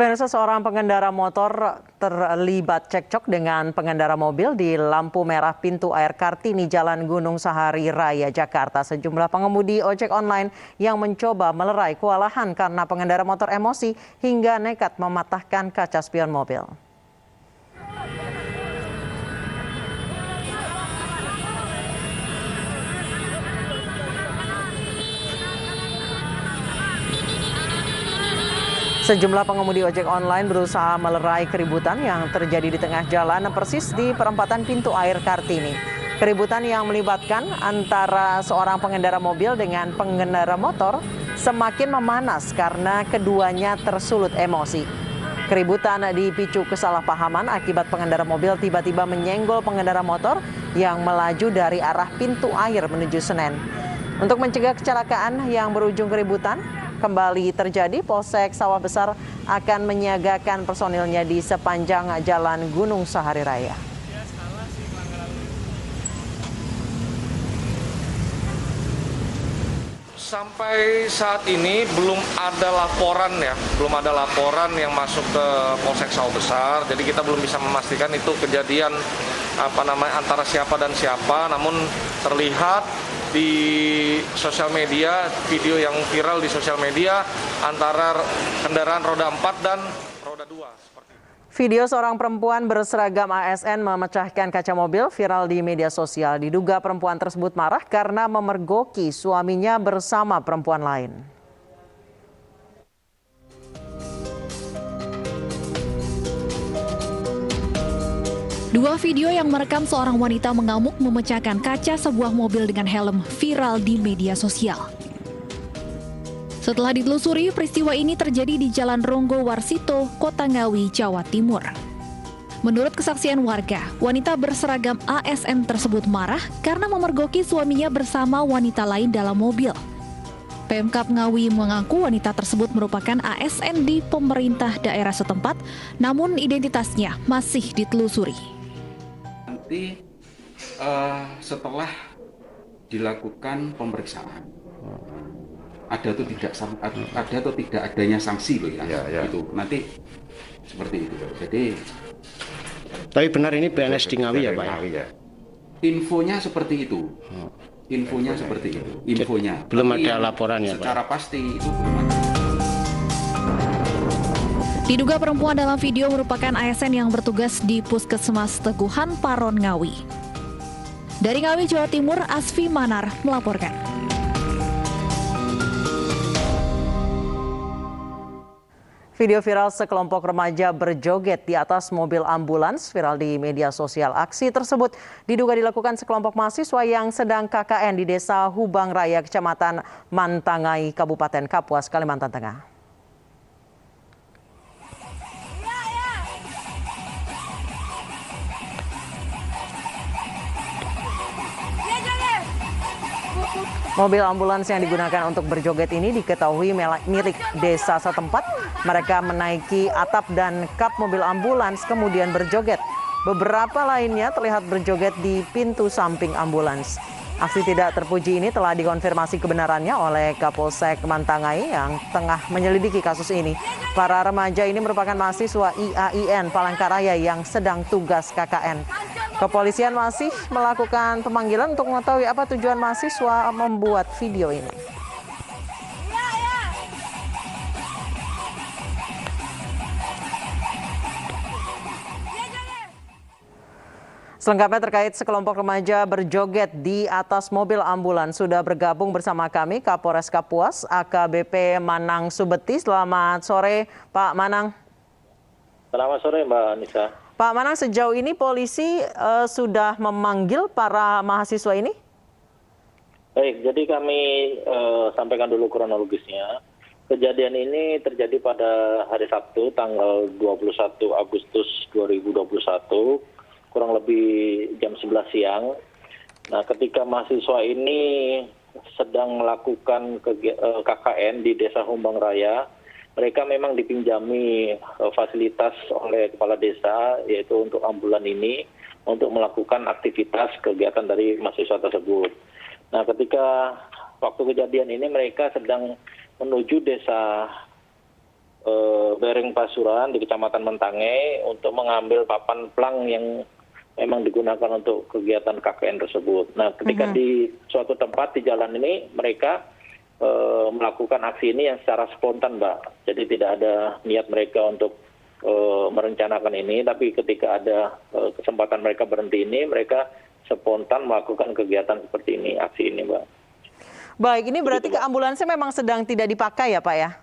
Pemirsa, seorang pengendara motor terlibat cekcok dengan pengendara mobil di lampu merah pintu air Kartini, Jalan Gunung Sahari Raya, Jakarta. Sejumlah pengemudi ojek online yang mencoba melerai kewalahan karena pengendara motor emosi hingga nekat mematahkan kaca spion mobil. Sejumlah pengemudi ojek online berusaha melerai keributan yang terjadi di tengah jalan persis di perempatan pintu air Kartini. Keributan yang melibatkan antara seorang pengendara mobil dengan pengendara motor semakin memanas karena keduanya tersulut emosi. Keributan dipicu kesalahpahaman akibat pengendara mobil tiba-tiba menyenggol pengendara motor yang melaju dari arah pintu air menuju Senen. Untuk mencegah kecelakaan yang berujung keributan kembali terjadi, Polsek Sawah Besar akan menyiagakan personilnya di sepanjang Jalan Gunung Sahari Raya. Sampai saat ini belum ada laporan yang masuk ke Polsek Sawah Besar. Jadi kita belum bisa memastikan itu kejadian antara siapa dan siapa. Namun terlihat di sosial media, video yang viral di sosial media antara kendaraan roda 4 dan roda 2. Video seorang perempuan berseragam ASN memecahkan kaca mobil viral di media sosial. Diduga perempuan tersebut marah karena memergoki suaminya bersama perempuan lain. Dua video yang merekam seorang wanita mengamuk memecahkan kaca sebuah mobil dengan helm viral di media sosial. Setelah ditelusuri, peristiwa ini terjadi di Jalan Ronggo Warsito, Kota Ngawi, Jawa Timur. Menurut kesaksian warga, wanita berseragam ASN tersebut marah karena memergoki suaminya bersama wanita lain dalam mobil. Pemkab Ngawi mengaku wanita tersebut merupakan ASN di pemerintah daerah setempat, namun identitasnya masih ditelusuri. Nanti setelah dilakukan pemeriksaan ada atau tidak adanya sanksi loh ya. Itu nanti seperti itu. Jadi tapi benar ini PNS di Ngawi ya Pak ya? Infonya seperti itu. Infonya seperti itu. Infonya belum tapi ada laporan ya Pak? Secara pasti itu belum ada. Diduga perempuan dalam video merupakan ASN yang bertugas di Puskesmas Teguhan Paron Ngawi. Dari Ngawi, Jawa Timur, Asfi Manar melaporkan. Video viral sekelompok remaja berjoget di atas mobil ambulans viral di media sosial. Aksi tersebut diduga dilakukan sekelompok mahasiswa yang sedang KKN di Desa Hubang Raya, Kecamatan Mantangai, Kabupaten Kapuas, Kalimantan Tengah. Mobil ambulans yang digunakan untuk berjoget ini diketahui milik desa setempat. Mereka menaiki atap dan kap mobil ambulans kemudian berjoget. Beberapa lainnya terlihat berjoget di pintu samping ambulans. Aksi tidak terpuji ini telah dikonfirmasi kebenarannya oleh Kapolsek Mantangai yang tengah menyelidiki kasus ini. Para remaja ini merupakan mahasiswa IAIN Palangkaraya yang sedang tugas KKN. Kepolisian masih melakukan pemanggilan untuk mengetahui apa tujuan mahasiswa membuat video ini. Selengkapnya terkait sekelompok remaja berjoget di atas mobil ambulans sudah bergabung bersama kami Kapolres Kapuas AKBP Manang Subeti. Selamat sore Pak Manang. Selamat sore Mbak Anissa. Pak Manang, sejauh ini polisi sudah memanggil para mahasiswa ini? Baik, jadi kami sampaikan dulu kronologisnya. Kejadian ini terjadi pada hari Sabtu tanggal 21 Agustus 2021, kurang lebih jam 11 siang. Nah, ketika mahasiswa ini sedang melakukan KKN di Desa Humbang Raya, mereka memang dipinjami fasilitas oleh kepala desa, yaitu untuk ambulan ini, untuk melakukan aktivitas kegiatan dari mahasiswa tersebut. Nah, ketika waktu kejadian ini mereka sedang menuju desa Bereng Pasuruan di Kecamatan Mentange untuk mengambil papan plang yang memang digunakan untuk kegiatan KKN tersebut. Nah, ketika di suatu tempat di jalan ini mereka melakukan aksi ini yang secara spontan, Mbak. Jadi tidak ada niat mereka untuk merencanakan ini, tapi ketika ada kesempatan mereka berhenti ini, mereka spontan melakukan kegiatan seperti ini, aksi ini, Mbak. Baik, ini berarti ambulansnya memang sedang tidak dipakai ya Pak ya?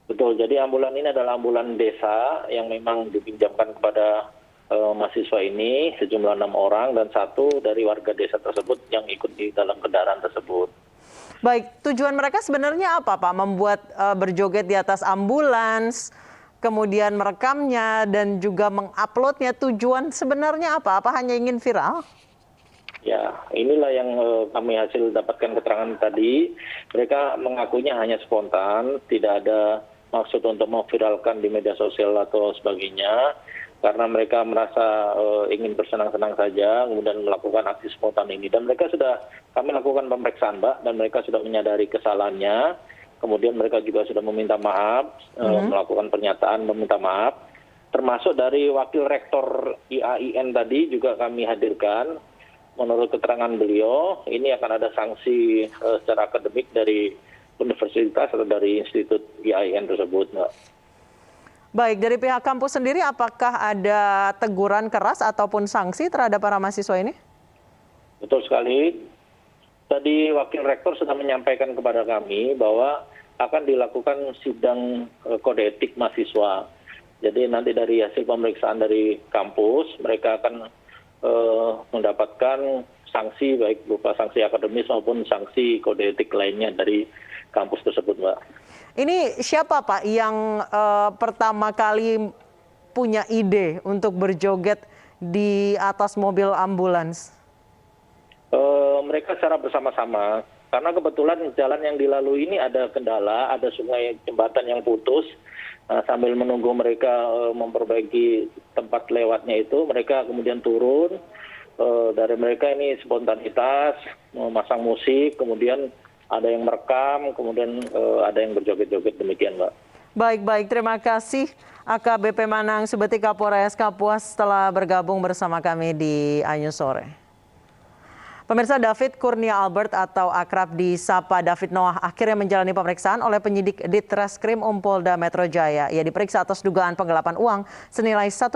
Betul, jadi ambulan ini adalah ambulan desa yang memang dipinjamkan kepada mahasiswa ini, sejumlah 6 orang, dan 1 dari warga desa tersebut yang ikut di dalam kendaraan tersebut. Baik, tujuan mereka sebenarnya apa Pak? Membuat berjoget di atas ambulans, kemudian merekamnya dan juga menguploadnya, tujuan sebenarnya apa? Apa hanya ingin viral? Ya, inilah yang kami hasil dapatkan keterangan tadi. Mereka mengakunya hanya spontan, tidak ada maksud untuk memviralkan di media sosial atau sebagainya, karena mereka merasa ingin bersenang-senang saja, kemudian melakukan aksi spontan ini. Dan mereka sudah, kami lakukan pemeriksaan, Mbak, dan mereka sudah menyadari kesalahannya. Kemudian mereka juga sudah meminta maaf, melakukan pernyataan meminta maaf. Termasuk dari Wakil Rektor IAIN tadi juga kami hadirkan. Menurut keterangan beliau, ini akan ada sanksi secara akademik dari universitas atau dari institut IAIN tersebut, Mbak. Baik, dari pihak kampus sendiri apakah ada teguran keras ataupun sanksi terhadap para mahasiswa ini? Betul sekali. Tadi Wakil Rektor sudah menyampaikan kepada kami bahwa akan dilakukan sidang kode etik mahasiswa. Jadi nanti dari hasil pemeriksaan dari kampus, mereka akan mendapatkan sanksi baik berupa sanksi akademis maupun sanksi kode etik lainnya dari kampus tersebut, Mbak. Ini siapa Pak yang pertama kali punya ide untuk berjoget di atas mobil ambulans? Mereka secara bersama-sama, karena kebetulan jalan yang dilalui ini ada kendala, ada sungai jembatan yang putus. Sambil menunggu mereka memperbaiki tempat lewatnya itu, mereka kemudian turun. Dari mereka ini spontanitas, memasang musik, kemudian ada yang merekam, kemudian ada yang berjoget-joget, demikian, Mbak. Baik, terima kasih AKBP Manang Subeti Kapolres Kapuas telah bergabung bersama kami di Anyu Sore. Pemirsa, David Kurnia Albert atau akrab disapa David Noah akhirnya menjalani pemeriksaan oleh penyidik Ditreskrim Polda Metro Jaya. Ia diperiksa atas dugaan penggelapan uang senilai 1,1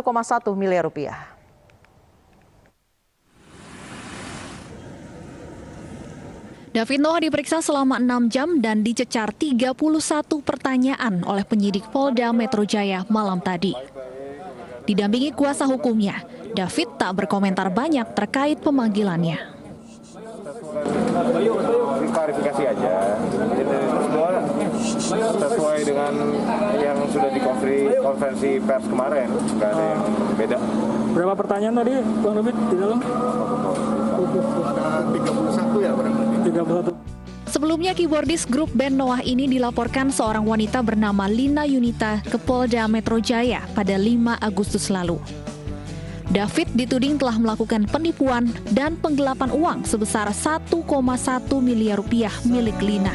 miliar rupiah. David Noah diperiksa selama 6 jam dan dicecar 31 pertanyaan oleh penyidik Polda Metro Jaya malam tadi. Didampingi kuasa hukumnya, David tak berkomentar banyak terkait pemanggilannya. Klarifikasi aja. Jadi semua sesuai dengan yang sudah di konferensi pers kemarin, nggak ada yang beda. Berapa pertanyaan tadi, Bang David, di dalam? 31 ya, berarti. 31. Sebelumnya, keyboardis grup band Noah ini dilaporkan seorang wanita bernama Lina Yunita ke Polda Metro Jaya pada 5 Agustus lalu. David dituding telah melakukan penipuan dan penggelapan uang sebesar 1,1 miliar rupiah milik Lina.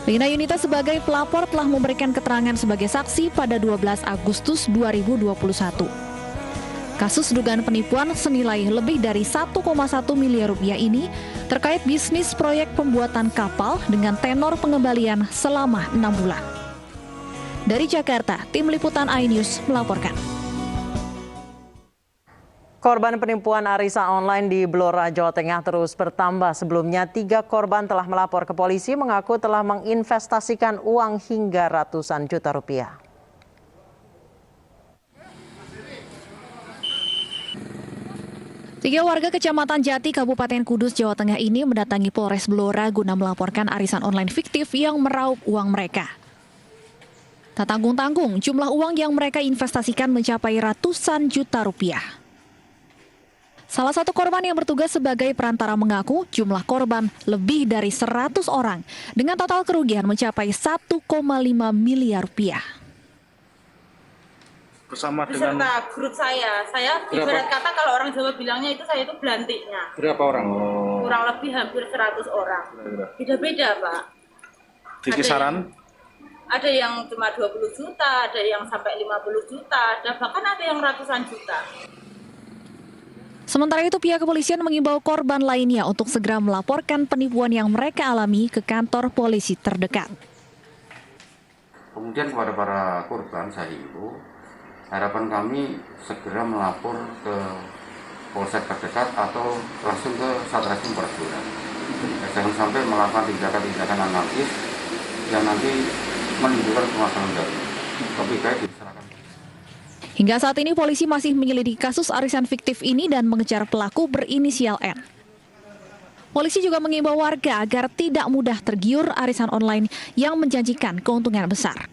Lina Yunita sebagai pelapor telah memberikan keterangan sebagai saksi pada 12 Agustus 2021. Kasus dugaan penipuan senilai lebih dari 1,1 miliar rupiah ini terkait bisnis proyek pembuatan kapal dengan tenor pengembalian selama 6 bulan. Dari Jakarta, Tim Liputan iNews melaporkan. Korban penipuan arisan online di Blora, Jawa Tengah terus bertambah. Sebelumnya 3 korban telah melapor ke polisi mengaku telah menginvestasikan uang hingga ratusan juta rupiah. Tiga warga Kecamatan Jati, Kabupaten Kudus, Jawa Tengah ini mendatangi Polres Blora guna melaporkan arisan online fiktif yang meraup uang mereka. Tak tanggung-tanggung, jumlah uang yang mereka investasikan mencapai ratusan juta rupiah. Salah satu korban yang bertugas sebagai perantara mengaku jumlah korban lebih dari 100 orang dengan total kerugian mencapai 1,5 miliar rupiah. Bersama dengan beserta grup saya ibarat kata kalau orang Jawa bilangnya itu saya itu belantiknya. Berapa orang? Kurang lebih hampir 100 orang. Beda-beda, Pak. Di kisaran? Ada yang cuma 20 juta, ada yang sampai 50 juta, dan bahkan ada yang ratusan juta. Sementara itu, pihak kepolisian mengimbau korban lainnya untuk segera melaporkan penipuan yang mereka alami ke kantor polisi terdekat. Kemudian kepada para korban saya himbau, harapan kami segera melapor ke polsek terdekat atau langsung ke Satreskrim Polres Blora. Jangan sampai melakukan tindakan-tindakan anarkis yang nanti menimbulkan permasalahan baru. Lebih baik diserahkan. Hingga saat ini polisi masih menyelidiki kasus arisan fiktif ini dan mengejar pelaku berinisial N. Polisi juga mengimbau warga agar tidak mudah tergiur arisan online yang menjanjikan keuntungan besar.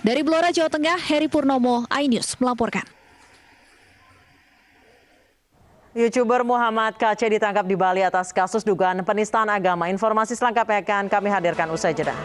Dari Blora, Jawa Tengah, Heri Purnomo, iNews melaporkan. YouTuber Muhammad KC ditangkap di Bali atas kasus dugaan penistaan agama. Informasi selengkapnya akan kami hadirkan usai jeda.